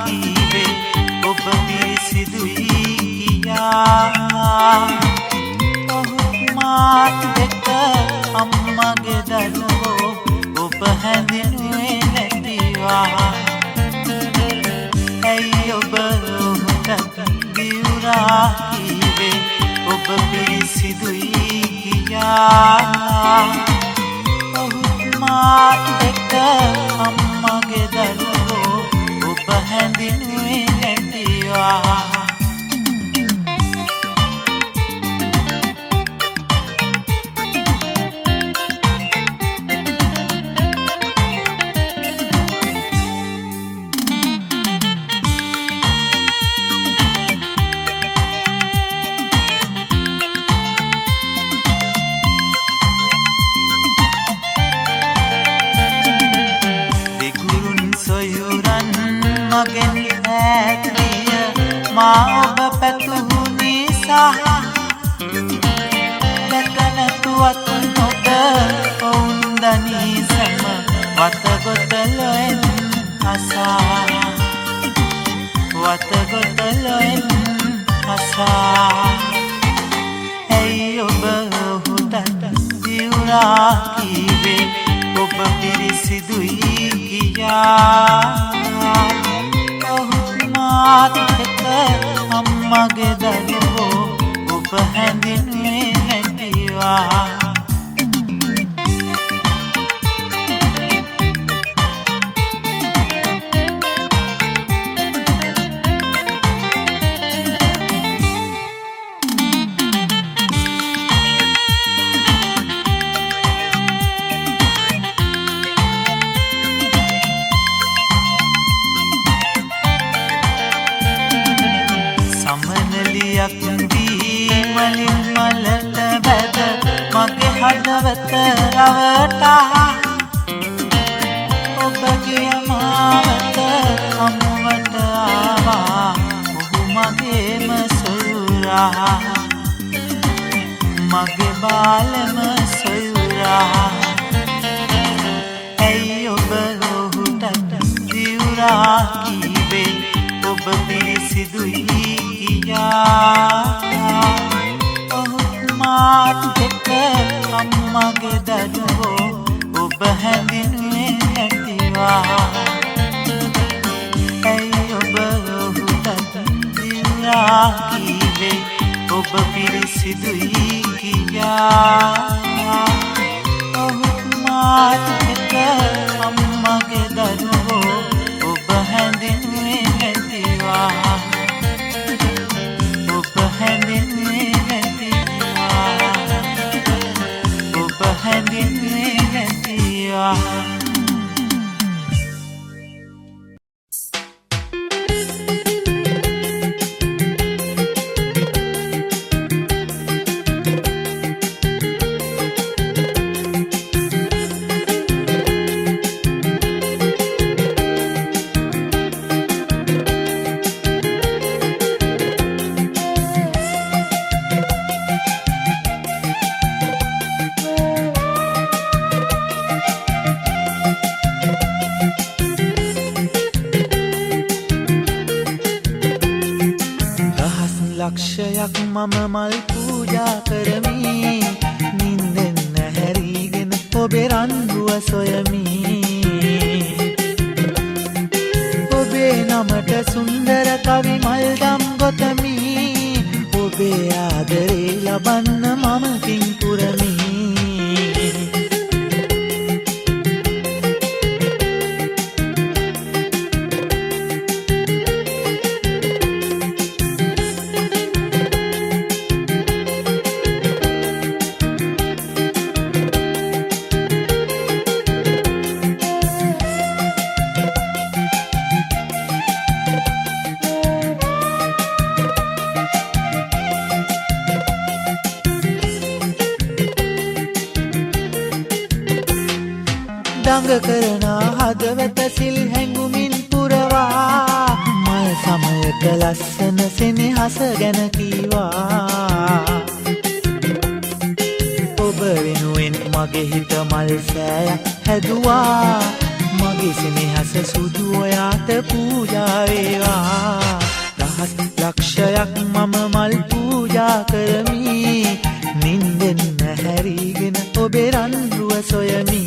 කීවේ ඔබ පිරිසිදුයි කියා ඔහුත් මාත් එක්ක අම්මගේ දරුවෝ ඔබ හැඳින්නුවේ නැතිවා ඇයි ඔබ ඔහුට දිවුරා කීවේ ඔබ පිරිසිදුයි කියා ඔහුත් මාත් එක්ක අම්මගේ දරුවෝ ඔබ හැඳින්නුවේ නැතිවා මගෙන් ඈත්විය මා ඔබ පැතුණු නිසා දැක නැතුවත් නොද ඔවුන් දනී සැම වතගොතලොෙන් අසා වතගොතලොෙන් අසා ඇයි ඔබ ඔහුට දිවුරා කීවේ ඔබ පිරිසිදුයි කියා මාත් එක්ක අම්මගේ දරුවෝ ඔබ හැඳින්නුවේ නැතිවා මලින් මලට වැද මගේ හදවත රවටා ඔබගේ මාවත හමුවට ආවා ඔහු මගේම සොයුරා මගේ බාලම සොයුරා ඇයි ඔබ ඔහුට දිවුරා කීවේ ඔබ පිරිසිදුයි කියා මාත් එක්ක අම්මගේ දරුවෝ ඔබ හැඳින්නුවේ නැතිවා ඇයි ඔබ ඔහුට දිවුරා කීවේ ඔබ පිරිසිදුයි කියා ඔහුත් මාත් එක්ක අම්මගේ දරුවෝ ඔබ හැඳින්නුවේ නැතිවා ඔබ හැඳින්නුවේ හැඳින්නුවේ නැතිවා ලක්ෂයක් මම මල් පූජා කරමි නින්දෙන් හැරීගෙන ඔබේ රන්රුව සොයමි ඔබේ නමට සුන්දර කවි මල්දම් ගොතමි ඔබේ ආදරේ ලබන්න මම පින් පුරමි කරන හදවත සිල් හැඟුමින් පුරවා මල් සමයක ලස්සන සෙනෙහස ගැන කීවා ඔබ වෙනුවෙන් මගේ හිත මල් සෑයක් හැදුවා මගේ සෙනෙහස සුදු ඔයාට පූජා වේවා දහස් ලක්ෂයක් මම මල් පූජා කරමි නින්දෙන් හැරීගෙන ඔබේ රන්රුව සොයමි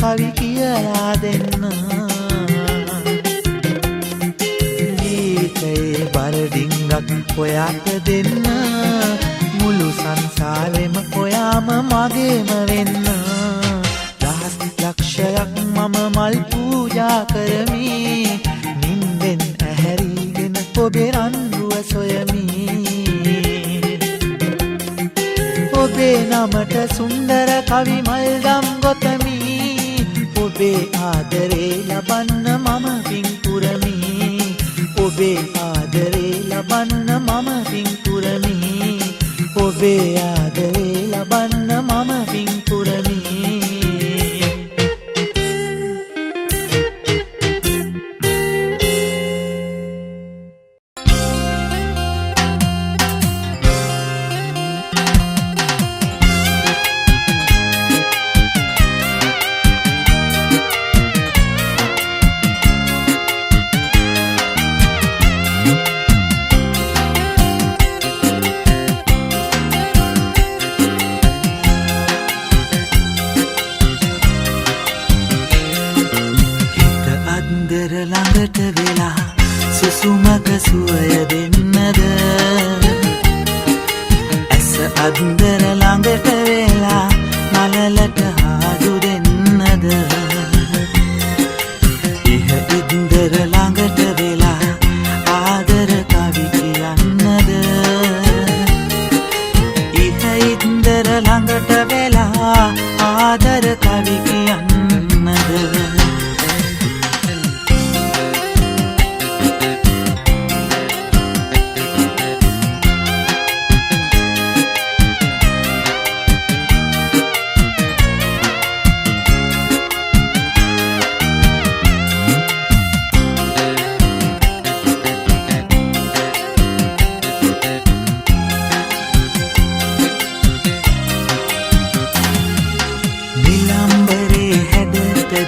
කවි කියලා දෙන්න ජීවිතේ බරඩිංගක් ඔයාට දෙන්න මුළු සංසාරෙම ඔයාම මගේම වෙන්න දහස් ලක්ෂයක් මම මල් පූජා කරමි නින්දෙන් ඇහැරීගෙන ඔබේ රන්රුව සොයමි ඔබේ නමට සුන්දර කවි මල්දම් ගොතමි ඔබේ ආදරේ ලබන්න මම පින් පුරමි ඔබේ ආදරේ ලබන්න මම පින් පුරමි ඔබේ ආදරේ ලබන්න මම පින් පුරමි ළඟට වෙලා සුසුමක සුවය දෙන්නද ඇස අන්දර ළඟට වෙලා නලලට හාදු දෙන්නද ඉහ ඉන්දර ළඟට වෙලා ආදර කවි කියන්නද ඉහ ඉන්දර ළඟට වෙලා ආදර කවි කියන්නද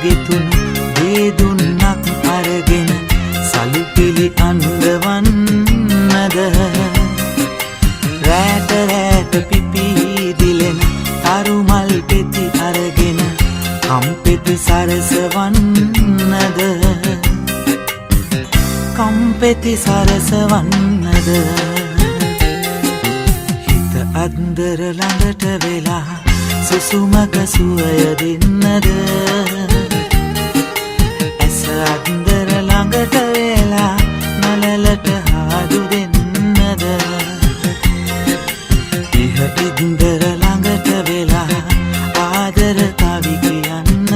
ගෙතුණු දේදුන්නක් අරගෙන සලුපිලි අන්දවන්නද රැට රැට පිපි දිලෙන තරුමල් පෙති අරගෙන කම්පෙති සරසවන්නද කම්පෙති සරසවන්නද හිත අන්දර ළඟට වෙලා සුසුමක සුවය දෙන්නද අන්දර ළඟට වෙලා නලලට හාදු දෙන්නද ඉහ ඉන්දර ළඟට වෙලා ආදර කවි කියන්නද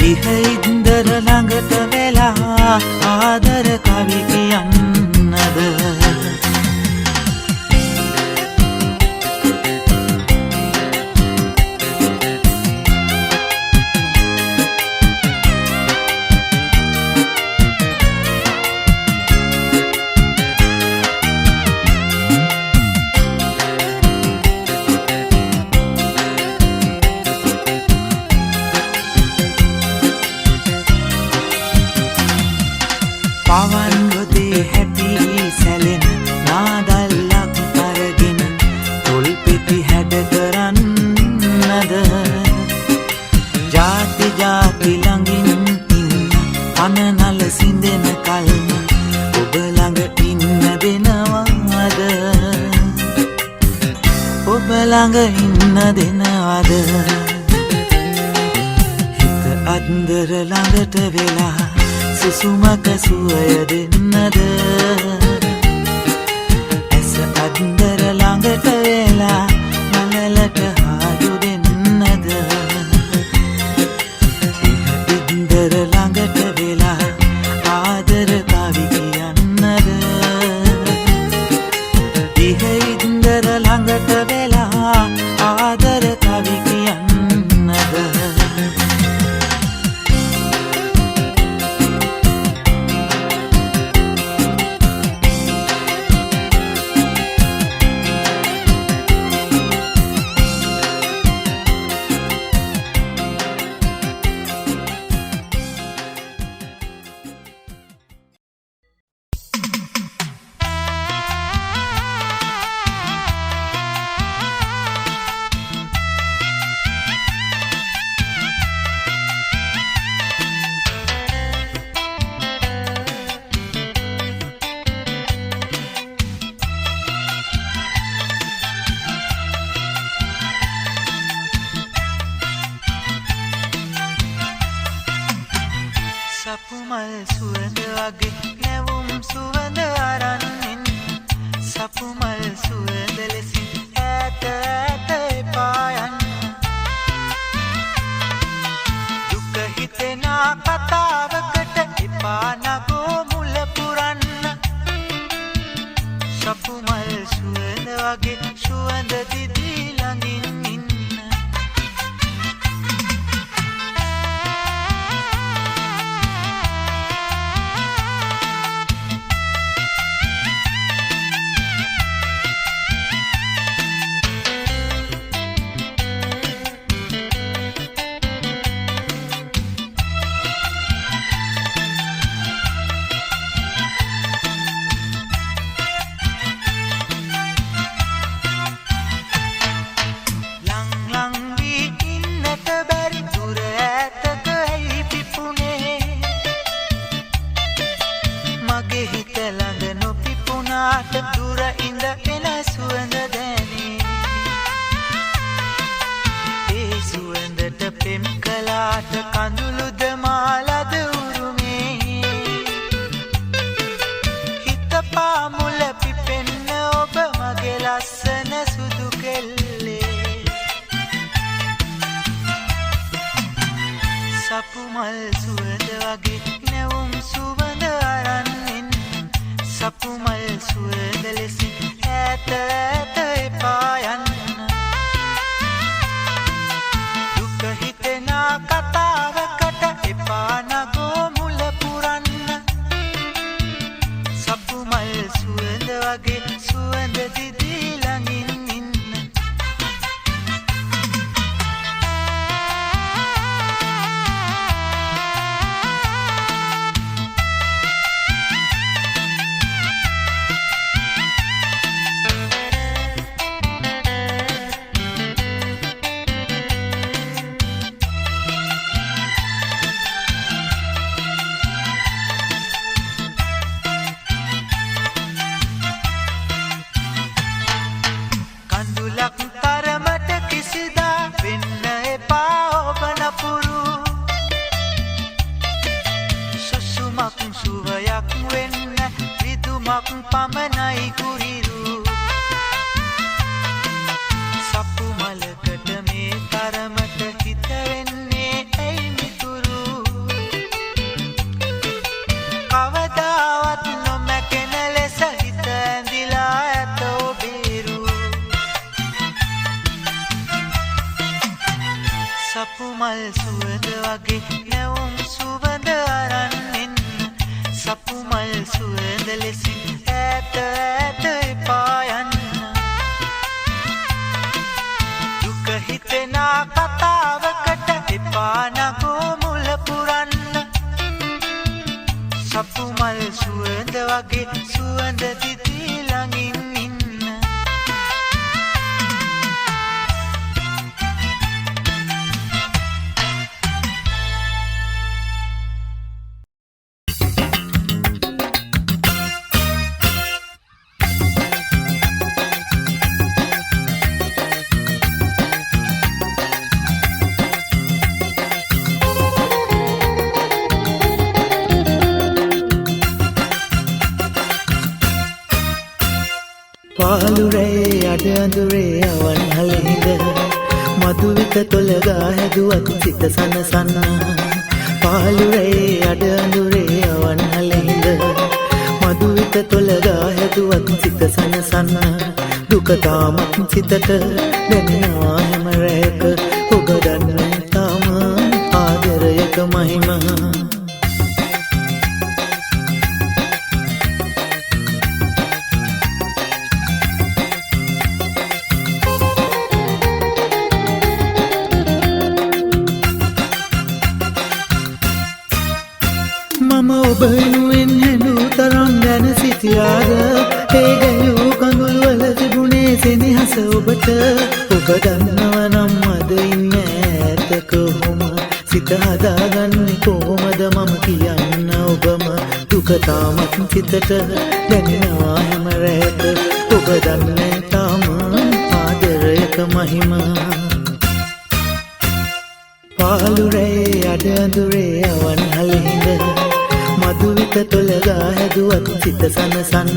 ඉහ ඉන්දර ළඟට වෙලා ආදර කවි කියන්නද ළඟ ඉන්න දෙනවද හිත අන්දර ළඟට වෙලා සුසුමක සුවය දෙන්නද ඇස අන්දර ළඟට වෙලා මලලට හාදු දෙන්නද ඉන්දර ළඟට වෙලා ආදර කවි කියන්නද ඉන්දර ළඟට වෙලා ආදර කවි කියන්නද සපුමල් සුවඳ වගේ නැවුම් සුවඳ අරන්නෙන් සපුමල් සුවඳ ලෙසින් ඈත ඈත එපා යන්න දුක හිතෙනා කතාවකට එපා නගෝ මුල පුරන්න සපුමල් සුවඳ වගේ සුවඳ දිදී ළඟින් ඉන්න දුර ඉඳ එන සුවඳ දැනේ ඒ සුවඳට පෙම් කලාට කඳුළුද මාලද උරුමේ හිත පාමුල පිපෙන්න ඔබ මගේ ලස්සන සුදු කෙල්ලේ සපුමල් සුවඳ වගේ නැවුම් සුවඳ අරන්නෙන් සපුමල් සුවඳ ලෙසින් ඈත ඈත එපා යන්න දුක හිතෙනා කතාවකට එපා නගෝ මුල පුරන්න සපුමල් සුවඳ වගේ සුවඳ දිදී ළඟින් ඉන්න තරමට කිසිදා වෙන්න එපා ඔබ නපුරු සුසුමක් සුවයක් වෙන්න විදුමක් පමණයි කුරිරු සපුමලකට මේ තරමට හිත වෙන්නේ ඇයි මිතුරු කවදාවත් නොමැකෙන ලෙස හිත ඇඳිලා ඇත ඔබේරු සපුමල් සුවඳ වගේ නැවුම් සුවඳ අරන්නෙන් සපුමල් සුවඳ ලෙසින් ඈත ඈත එපා යන්න දුක හිතෙනා කතාවකට එපා නගෝ මුල පුරන්න සපුමල් සුවඳ වගේ සුවඳ දිදී ළඟින් ඉන්න පාලුරේ අඩ අඳුරේ අවන් හලහිඳ මදුවිත තොලගා හැදුවත් සිත සනසන පාලුරේ අඩ අඳුරේ අවන් හලහිඳ මදුවිත තොලගා හැදුවත් සිත සනසන දුක තාමත් සිතට දැනෙනවා හැම රැයක ඔබ දන්නේ තාම ආදරයක මහිමා මම ඔබ වෙනුවෙන් හැඬු තරම් දැන සිටියාද ඒ ගැයූ කඳුළු වල තිබුණේ සෙනෙහස ඔබට ඔබ දන්නව නම් අද ඉන්නේ ඈත කොහොම සිත හදාගන්නේ කොහොමද මම කියන්න ඔබම දුක තාමත් සිතට දැනෙනවා හැම රැයක ඔබ දන්නේ තාම ආදරයක මහිමා පාලුරේ අඩ අඳුරේ අවන් හලහිඳ මදුවිත තොලගා හැදුවත් සිත සනසන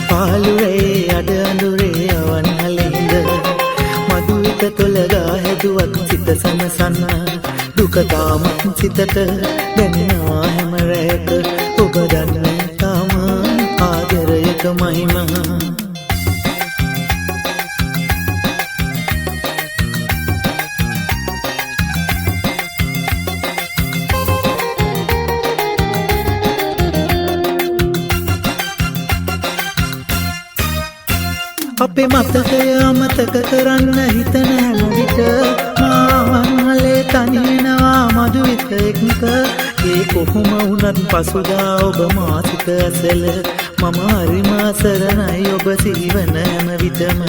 පාලුරේ අඩ අඳුරේ අවන් හලහිඳ මදුවිත තොලගා හැදුවත් සිත සනසන දුක තාමත් සිතට දැනෙනවා හැම රැයක ඔබ දන්නේ තාම ආදරයක මහිමා අපේ මතකය අමතක කරන්න හිතන හැම විට මාවන් හලේ තනි වෙනවා මදුවිත එක්ක ඒ කොහොම වුණත් පසුදා ඔබ මා සිත ඇසල මම හරිම සරණයි ඔබ සිහිවන හැම විටම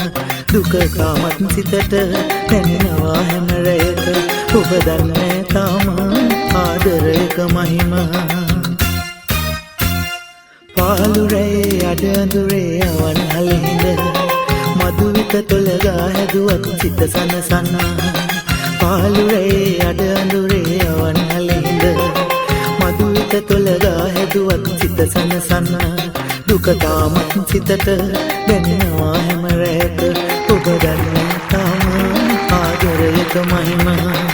දුක තාමත් සිතට දැනෙනවා හැම රැයක ඔබ දන්නේ තාම ආදරයක මහිමා පාලුරේ අඩ අඳුරේ අවන් හලහිඳ මදුවිත තොලගා හැදුවත් සිත සනසන පාලුරේ අඩ අඳුරේ අවන් හලහිඳ මදුවිත තොලගා හැදුවත් සිත සනසන දුක තාමත් සිතට දැනෙනවා හැම රැයක ඔබ දන්නේ තාම ආදරයක මහිමා